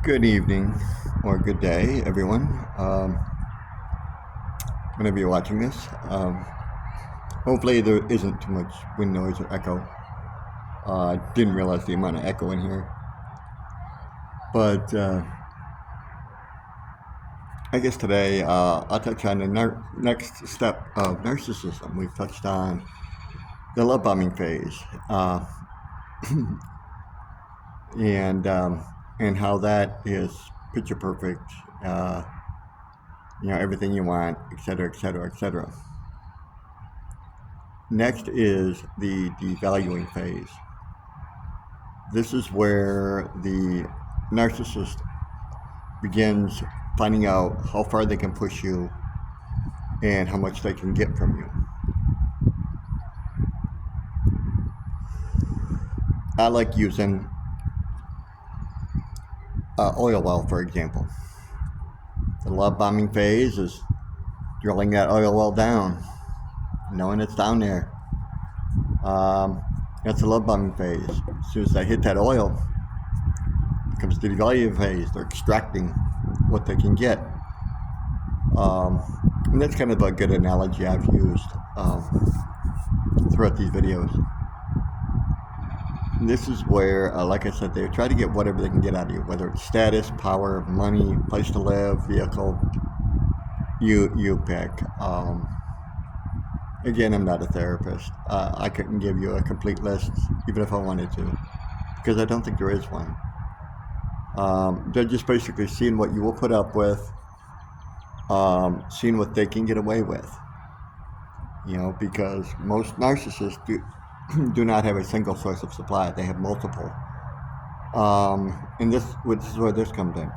Good evening or good day, everyone. Whenever you're watching this, hopefully there isn't too much wind noise or echo. I didn't realize the amount of echo in here, but I guess today I'll touch on the next step of narcissism. We've touched on the love bombing phase, and and how that is picture perfect. Everything you want, etc., etc., etc. Next is the devaluing phase. This is where the narcissist begins finding out how far they can push you and how much they can get from you. I like using oil well, for example. The love bombing phase is drilling that oil well down, knowing it's down there. That's the love bombing phase. As soon as I hit that oil, it comes the devaluing phase. They're extracting what they can get. And that's kind of a good analogy I've used throughout these videos. And this is where, like I said, they try to get whatever they can get out of you, whether it's status, power, money, place to live, vehicle. You pick. Again, I'm not a therapist. I couldn't give you a complete list, even if I wanted to, because I don't think there is one. They're just basically seeing what you will put up with, seeing what they can get away with. Because most narcissists do not have a single source of supply. They have multiple. And this is where this comes in.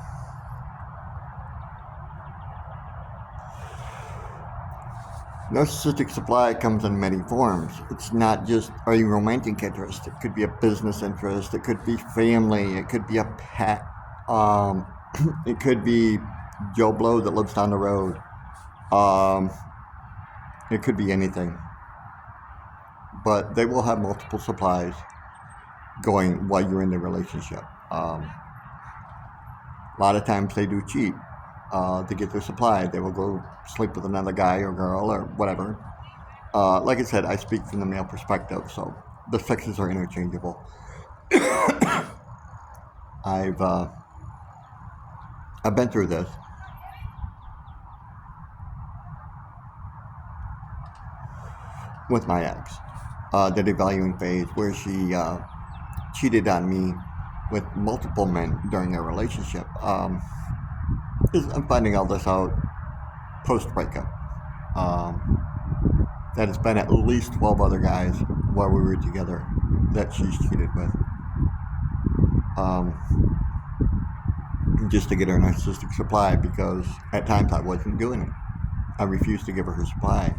Narcissistic supply comes in many forms. It's not just a romantic interest. It could be a business interest. It could be family. It could be a pet. It could be Joe Blow that lives down the road. It could be anything. But they will have multiple supplies going while you're in the relationship. A lot of times they do cheat to get their supply. They will go sleep with another guy or girl or whatever. Like I said, I speak from the male perspective, so the sexes are interchangeable. I've been through this. With my ex, the devaluing phase, where she cheated on me with multiple men during our relationship. I'm finding all this out post-breakup. That it's been at least 12 other guys while we were together that she's cheated with. Just to get her narcissistic supply, because at times I wasn't doing it. I refused to give her her supply.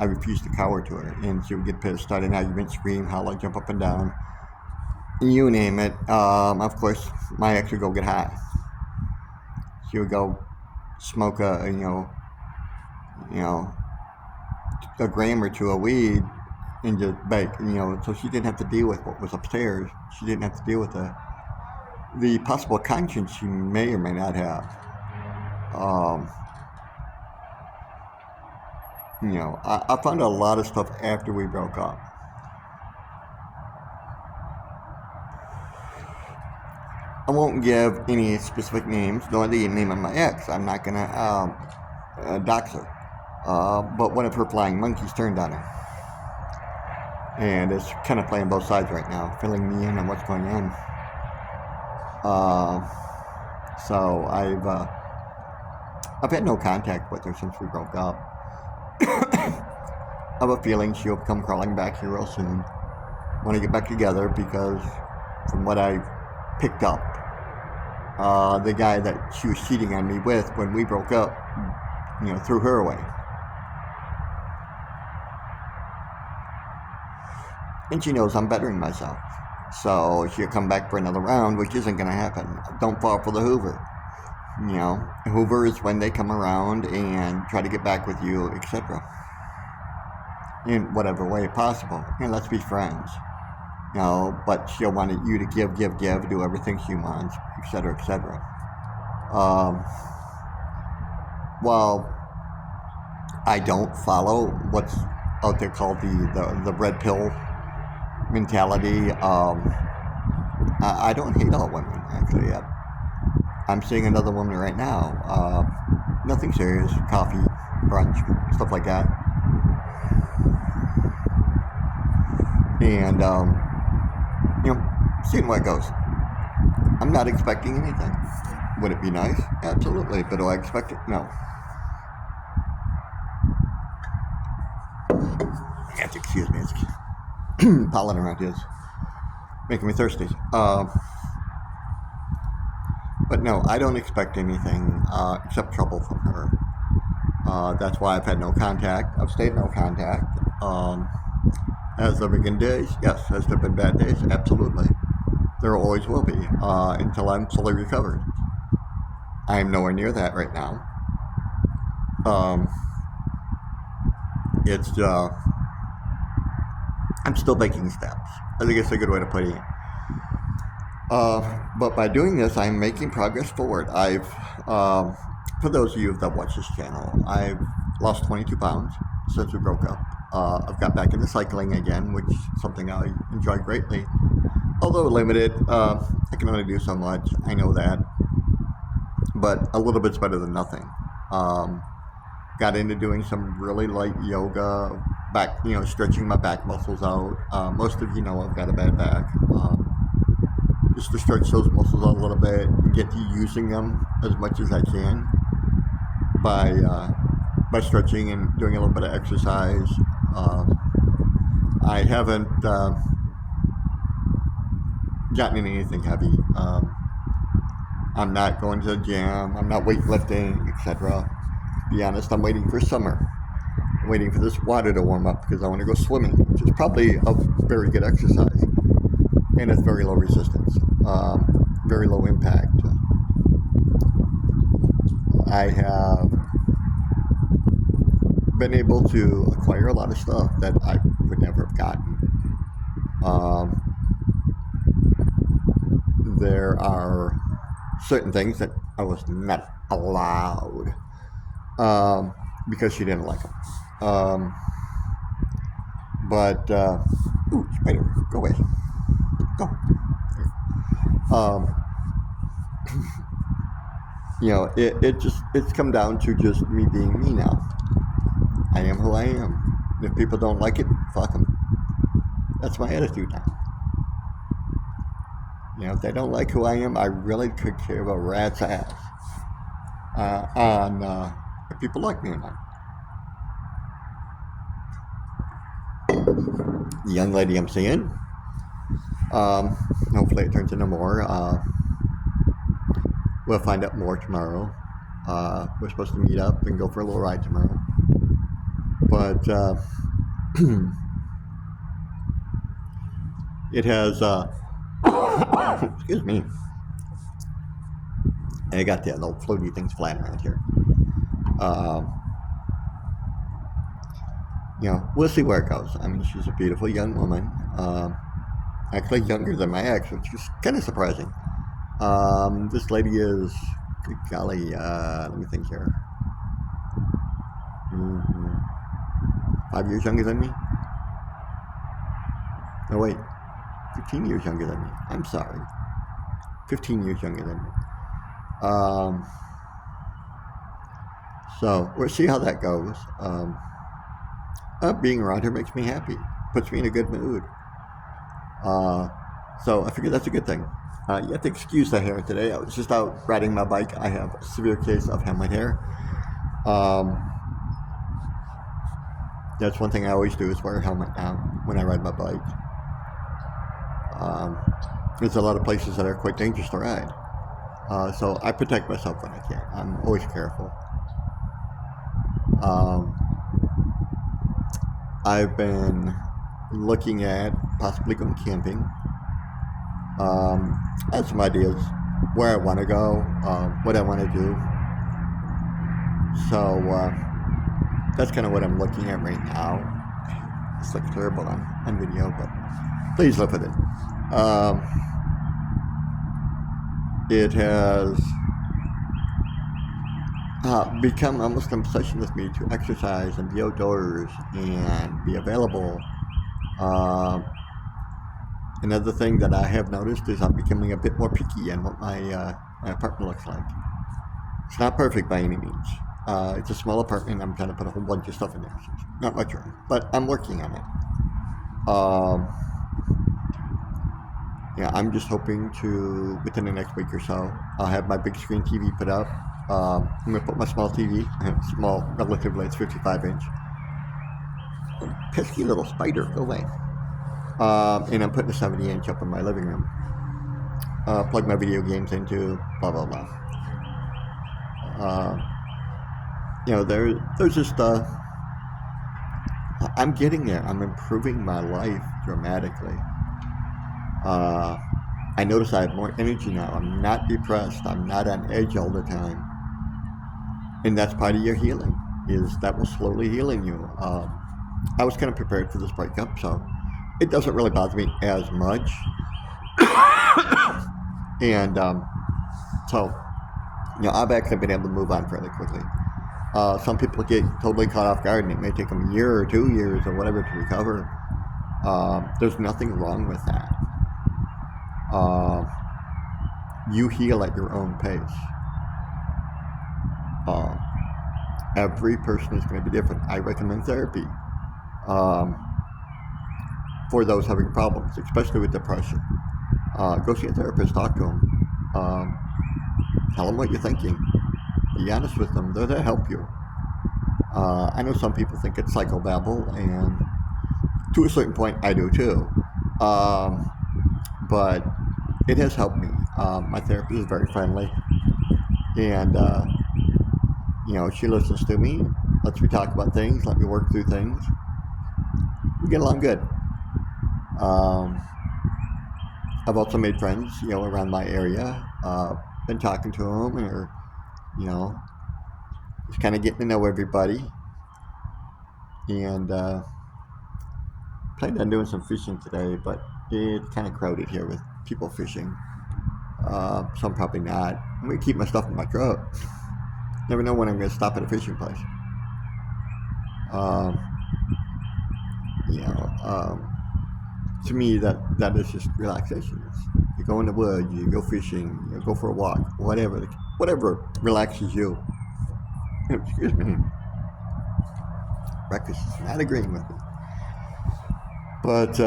I refused to cower to her, and she would get pissed, start an argument, scream, holler, jump up and down. You name it. Of course, my ex would go get high. She would go smoke a gram or two of weed and just bake. So she didn't have to deal with what was upstairs. She didn't have to deal with the possible conscience she may or may not have. I found a lot of stuff after we broke up. I won't give any specific names, nor the name of my ex. I'm not gonna dox her. But one of her flying monkeys turned on her. And it's kind of playing both sides right now, filling me in on what's going on. So I've had no contact with her since we broke up. I have a feeling she'll come crawling back here real soon. Want to get back together, because from what I picked up, the guy that she was cheating on me with when we broke up, threw her away. And she knows I'm bettering myself. So she'll come back for another round, which isn't going to happen. Don't fall for the Hoover. Hoover is when they come around and try to get back with you, etc. In whatever way possible. And let's be friends. you know, but she'll want you to give, do everything she wants, etc., etc. Well, I don't follow what's out there called the red pill mentality. I don't hate all women, actually. I'm seeing another woman right now. Nothing serious, coffee, brunch, stuff like that. And, you know, seeing where it goes. I'm not expecting anything. Would it be nice? Absolutely. But do I expect it? No. You have to excuse me. It's pollen around here is making me thirsty. But no, I don't expect anything except trouble from her. That's why I've had no contact. I've stayed no contact. Has there been good days? Yes. Has there been bad days? Absolutely. There always will be until I'm fully recovered. I am nowhere near that right now. It's I'm still making steps. I think it's a good way to put it. But by doing this, I'm making progress forward. I've, for those of you that watch this channel, I've lost 22 pounds since we broke up. I've got back into cycling again, which is something I enjoy greatly. Although limited, I can only do so much. I know that. But a little bit's better than nothing. Got into doing some really light yoga, back, stretching my back muscles out. Most of you know I've got a bad back. Just to stretch those muscles out a little bit and get to using them as much as I can by stretching and doing a little bit of exercise. I haven't gotten into anything heavy. I'm not going to the gym. I'm not weightlifting, etc. To be honest, I'm waiting for summer. I'm waiting for this water to warm up because I want to go swimming, which is probably a very good exercise. And it's very low resistance, very low impact. I have been able to acquire a lot of stuff that I would never have gotten. There are certain things that I was not allowed because she didn't like them. Ooh, spider, go away. Go. It's come down to just me being me now. I am who I am. If people don't like it, fuck them. That's my attitude now. If they don't like who I am, I really could care about a rat's ass on if people like me or not. The young lady I'm seeing, hopefully it turns into more. We'll find out more tomorrow. We're supposed to meet up and go for a little ride tomorrow. But it has, excuse me, I got the little floaty things flying around here. We'll see where it goes. I mean, she's a beautiful young woman. Actually younger than my ex, which is kind of surprising. This lady is, good golly, let me think here. 5 years younger than me? No, wait. 15 years younger than me. I'm sorry. 15 years younger than me. So we'll see how that goes. Being around her makes me happy. Puts me in a good mood. So I figure that's a good thing. You have to excuse the hair today. I was just out riding my bike. I have a severe case of hemorrhoid hair. That's one thing I always do is wear a helmet now when I ride my bike. There's a lot of places that are quite dangerous to ride. So I protect myself when I can. I'm always careful. I've been looking at possibly going camping. I have some ideas where I want to go, what I want to do. So that's kind of what I'm looking at right now. This looks terrible on video, but Please live with it. It has become almost an obsession with me to exercise and be outdoors and be available. Uh, Another thing that I have noticed is I'm becoming a bit more picky on what my apartment looks like. It's not perfect by any means. It's a small apartment. I'm trying to put a whole bunch of stuff in there. So it's not much room, but I'm working on it. Um, yeah, I'm just hoping to, within the next week or so, I'll have my big screen TV put up. I'm going to put my small TV, small relatively, it's 55 inch. Pesky little spider, go away. And I'm putting a 70 inch up in my living room. Plug my video games into, blah, blah, blah. There's just, I'm getting there. I'm improving my life dramatically. I notice I have more energy now. I'm not depressed. I'm not on edge all the time. And that's part of your healing, is that will slowly healing you. I was kind of prepared for this breakup, so it doesn't really bother me as much. And so, I've actually been able to move on fairly quickly. Some people get totally caught off guard, and it may take them a year or 2 years or whatever to recover. There's nothing wrong with that. You heal at your own pace. Every person is going to be different. I recommend therapy for those having problems, especially with depression. Go see a therapist, talk to them. Tell them what you're thinking. Be honest with them. They're there to help you. I know some people think it's psychobabble, and to a certain point, I do too. But it has helped me. My therapist is very friendly, and she listens to me, lets me talk about things, let me work through things. We get along good. I've also made friends, around my area. Been talking to them, or just kind of getting to know everybody. And planned on doing some fishing today, but it's kind of crowded here with people fishing. Some probably not. I'm gonna keep my stuff in my truck. Never know when I'm gonna stop at a fishing place. Um, to me, that is just relaxation. You go in the woods, you go fishing, you go for a walk, whatever relaxes you. Excuse me. Breakfast is not agreeing with me. But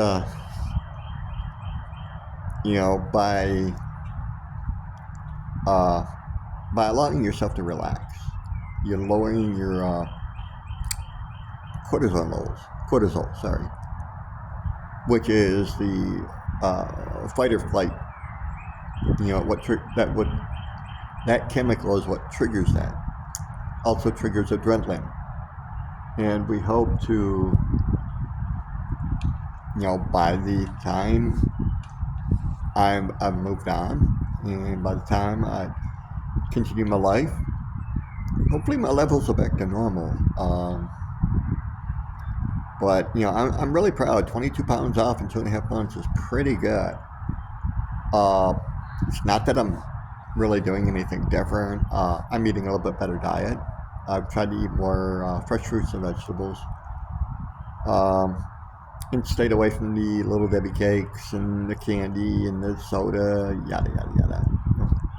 by allowing yourself to relax, you're lowering your cortisol, sorry, which is the fight or flight. That chemical is what triggers that. Also triggers adrenaline, and we hope to, by the time I've moved on, and by the time I continue my life, hopefully my levels are back to normal. But I'm really proud. 22 pounds off in 2.5 months is pretty good. It's not that I'm really doing anything different. I'm eating a little bit better diet. I've tried to eat more fresh fruits and vegetables. And stayed away from the Little Debbie cakes and the candy and the soda, yada, yada, yada.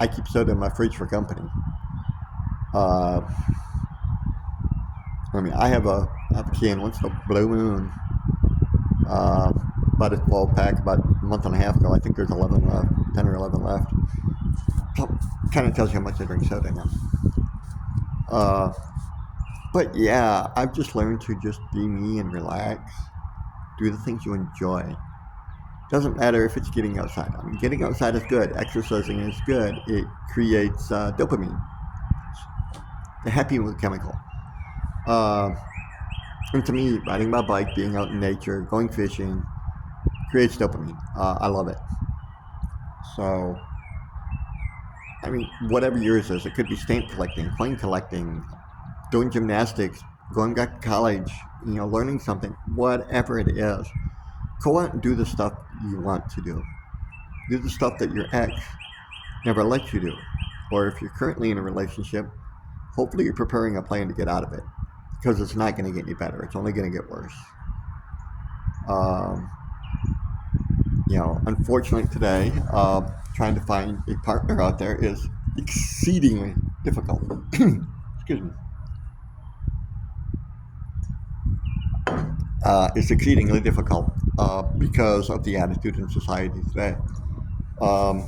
I keep soda in my fridge for company. I have a can once in a blue moon. About a 12 pack about a month and a half ago. I think there's 11 left, 10 or 11 left. So, kind of tells you how much I drink soda now. But yeah, I've just learned to just be me and relax. Do the things you enjoy. Doesn't matter if it's getting outside. Getting outside is good. Exercising is good. It creates dopamine, the happy mood chemical. And to me, riding my bike, being out in nature, going fishing, creates dopamine. I love it. So, whatever yours is, it could be stamp collecting, coin collecting, doing gymnastics, going back to college, learning something, whatever it is. Go out and do the stuff you want to do. Do the stuff that your ex never let you do. Or if you're currently in a relationship, hopefully you're preparing a plan to get out of it, because it's not going to get any better. It's only going to get worse. Um, Unfortunately today, trying to find a partner out there is exceedingly difficult. Excuse me. It's exceedingly difficult because of the attitude in society today, um,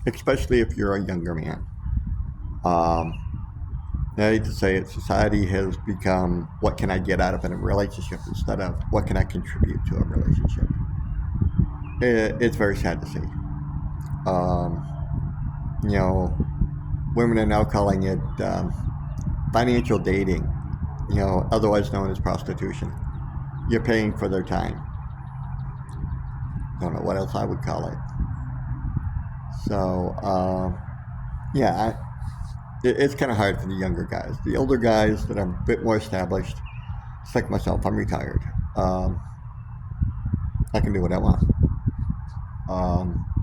especially if you're a younger man. Um, I hate to say it, society has become what can I get out of a relationship instead of what can I contribute to a relationship. It's very sad to see. Um, you know, Women are now calling it financial dating, otherwise known as prostitution. You're paying for their time. Don't know what else I would call it. So, yeah, it's kind of hard for the younger guys. The older guys that are a bit more established, it's like myself, I'm retired. Um, I can do what I want.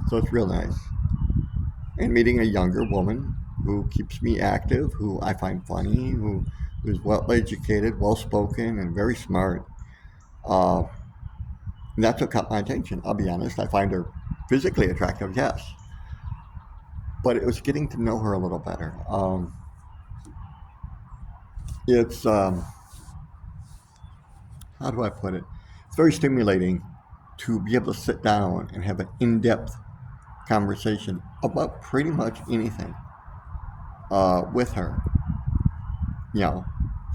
So it's real nice. And meeting a younger woman who keeps me active, who I find funny, who's well educated, well spoken, and very smart. Uh, that's what caught my attention. I'll be honest. I find her physically attractive, yes, but it was getting to know her a little better. It's How do I put it? It's very stimulating to be able to sit down and have an in-depth conversation about pretty much anything with her. You know,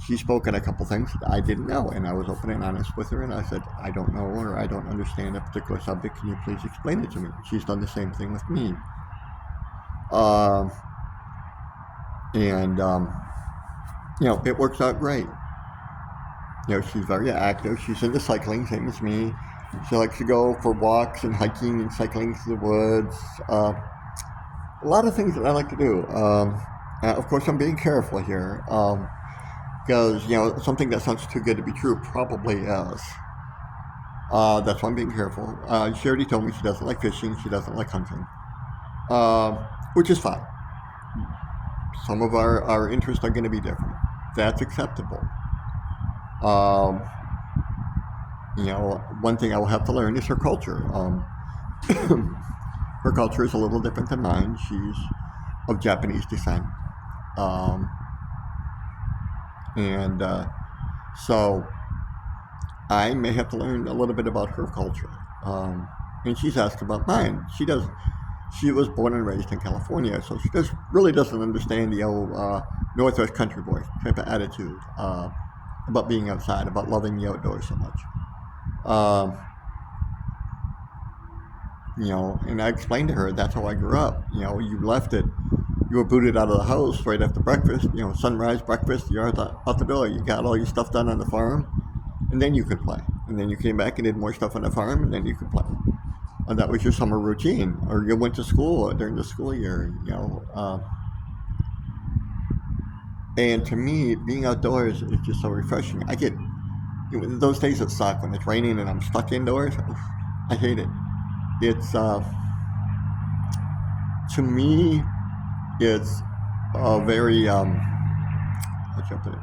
she spoke on a couple things that I didn't know, and I was open and honest with her, and I said, I don't know, or I don't understand a particular subject. Can you please explain it to me? She's done the same thing with me. Um, and it works out great. She's very active. She's into cycling, same as me. She likes to go for walks and hiking and cycling through the woods. A lot of things that I like to do. Of course, I'm being careful here because something that sounds too good to be true probably is. That's why I'm being careful. She already told me she doesn't like fishing. She doesn't like hunting, which is fine. Some of our interests are going to be different. That's acceptable. Um, One thing I will have to learn is her culture. Her culture is a little different than mine. She's of Japanese descent. Um, and so I may have to learn a little bit about her culture. And she's asked about mine. She was born and raised in California, so she really doesn't understand the old Northwest country boy type of attitude about being outside, about loving the outdoors so much. Um, and I explained to her that's how I grew up. You left it. You were booted out of the house right after breakfast. Sunrise, breakfast, you're out the door. You got all your stuff done on the farm, and then you could play. And then you came back and did more stuff on the farm, and then you could play. And that was your summer routine. Or you went to school during the school year. And to me, being outdoors is just so refreshing. I get those days that suck when it's raining and I'm stuck indoors. I hate it. It's to me, it's very how should I put it?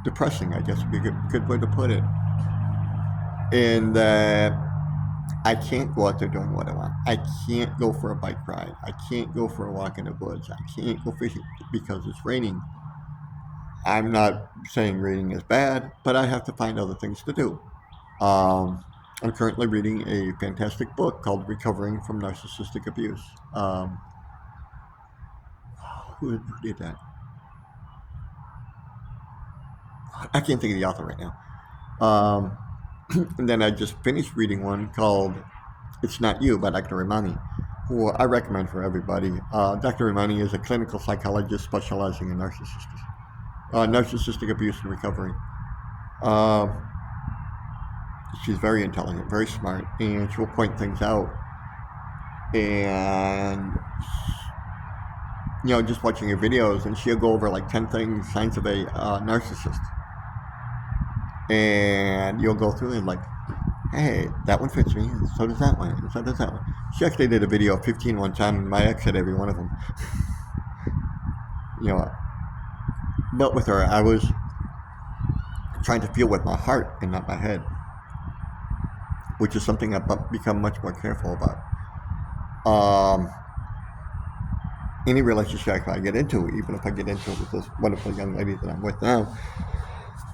Depressing, I guess would be a good way to put it. And that I can't go out there doing what I want. I can't go for a bike ride. I can't go for a walk in the woods. I can't go fishing because it's raining. I'm not saying reading is bad, but I have to find other things to do. Um, I'm currently reading a fantastic book called Recovering from Narcissistic Abuse. Who did that? I can't think of the author right now. And then I just finished reading one called It's Not You by Dr. Ramani, who I recommend for everybody. Dr. Ramani is a clinical psychologist specializing in narcissistic abuse and recovery. She's very intelligent, very smart, and she will point things out. And just watching her videos, and she'll go over like 10 things, signs of a narcissist. And you'll go through and like, Hey, that one fits me. So does that one. And so does that one. She actually did a video of 15 one time, and my ex had every one of them. You know, but with her, I was trying to feel with my heart and not my head, which is something I've become much more careful about. Any relationship I get into, even if I get into it with this wonderful young lady that I'm with now,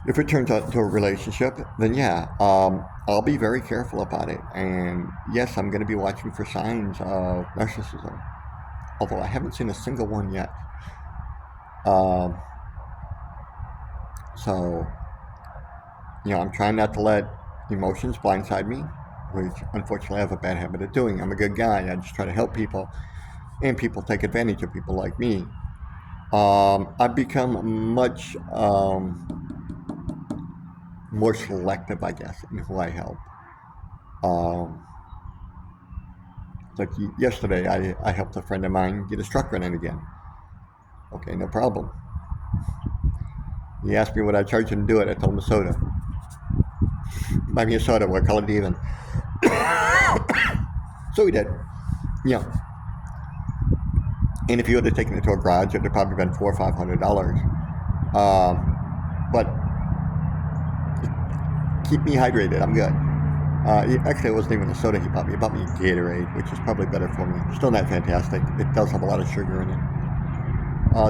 if it turns out into a relationship, then yeah, I'll be very careful about it. And yes, I'm going to be watching for signs of narcissism, although I haven't seen a single one yet. Um, so, I'm trying not to let emotions blindside me, which unfortunately I have a bad habit of doing. I'm a good guy. I just try to help people, and people take advantage of people like me. I've become much more selective, I guess, in who I help. Um, like yesterday, I helped a friend of mine get his truck running again. Okay, no problem. He asked me what I charged him to do it. I told him a soda. Buy me a soda. We'll call it even. So he did. Yeah. And if you would have taken it to a garage, it would have probably been $400 or $500. But keep me hydrated. I'm good. Actually, it wasn't even a soda he bought me. He bought me Gatorade, which is probably better for me. Still not fantastic. It does have a lot of sugar in it.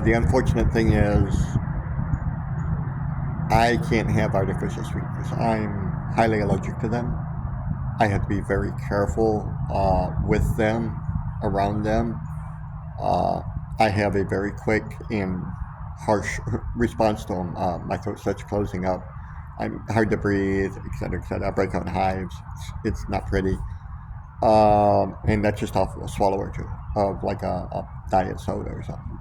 The unfortunate thing is, I can't have artificial sweeteners. I'm highly allergic to them. I have to be very careful with them, around them. I have a very quick and harsh response to them. My throat starts closing up. I'm hard to breathe, etc., etc. I break out in hives. It's not pretty. And that's just off a swallow or two of like a diet soda or something.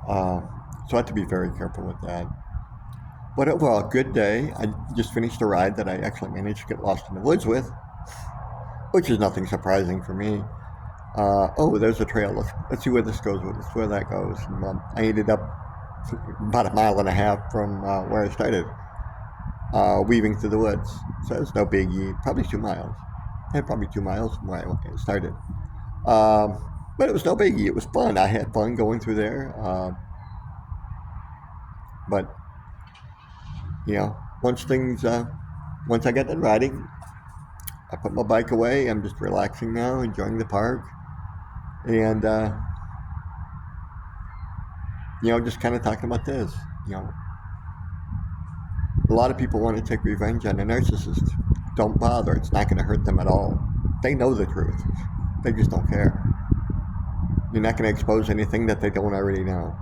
So I have to be very careful with that. But overall, good day. I just finished a ride that I actually managed to get lost in the woods with, which is nothing surprising for me. Oh, there's a trail. Let's see where this goes. Let's see where that goes. And, I ended up about a mile and a half from where I started, weaving through the woods. So it's no biggie. Probably 2 miles. Yeah, probably 2 miles from where I started. But it was no biggie. It was fun. I had fun going through there. But once once I got done riding, I put my bike away. I'm just relaxing now, enjoying the park, and just kind of talking about this. A lot of people want to take revenge on a narcissist. Don't bother. It's not going to hurt them at all. They know the truth. They just don't care. You're not going to expose anything that they don't already know.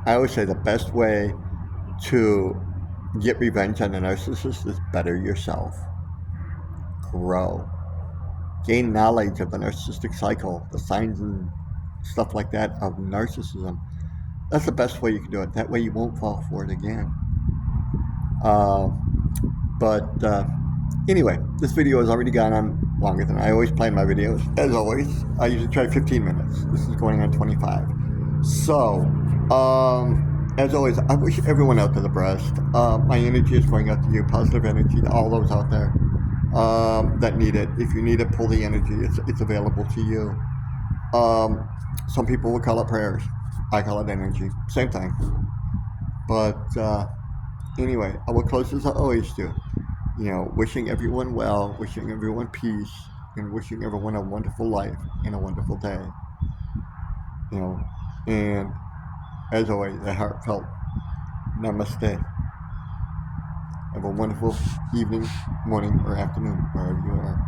I always say the best way to get revenge on a narcissist is better yourself. Grow. Gain knowledge of the narcissistic cycle, the signs and stuff like that of narcissism. That's the best way you can do it. That way you won't fall for it again. But anyway, this video has already gone on longer than I always plan my videos. As always, I usually try 15 minutes. This is going on 25. So, as always, I wish everyone out to the breast. My energy is going out to you, positive energy to all those out there that need it. If you need it, pull the energy. It's available to you. Some people will call it prayers. I call it energy. Same thing. But anyway, I will close as I always do. Wishing everyone well, wishing everyone peace, and wishing everyone a wonderful life and a wonderful day. And as always, a heartfelt namaste. Have a wonderful evening, morning, or afternoon, wherever you are.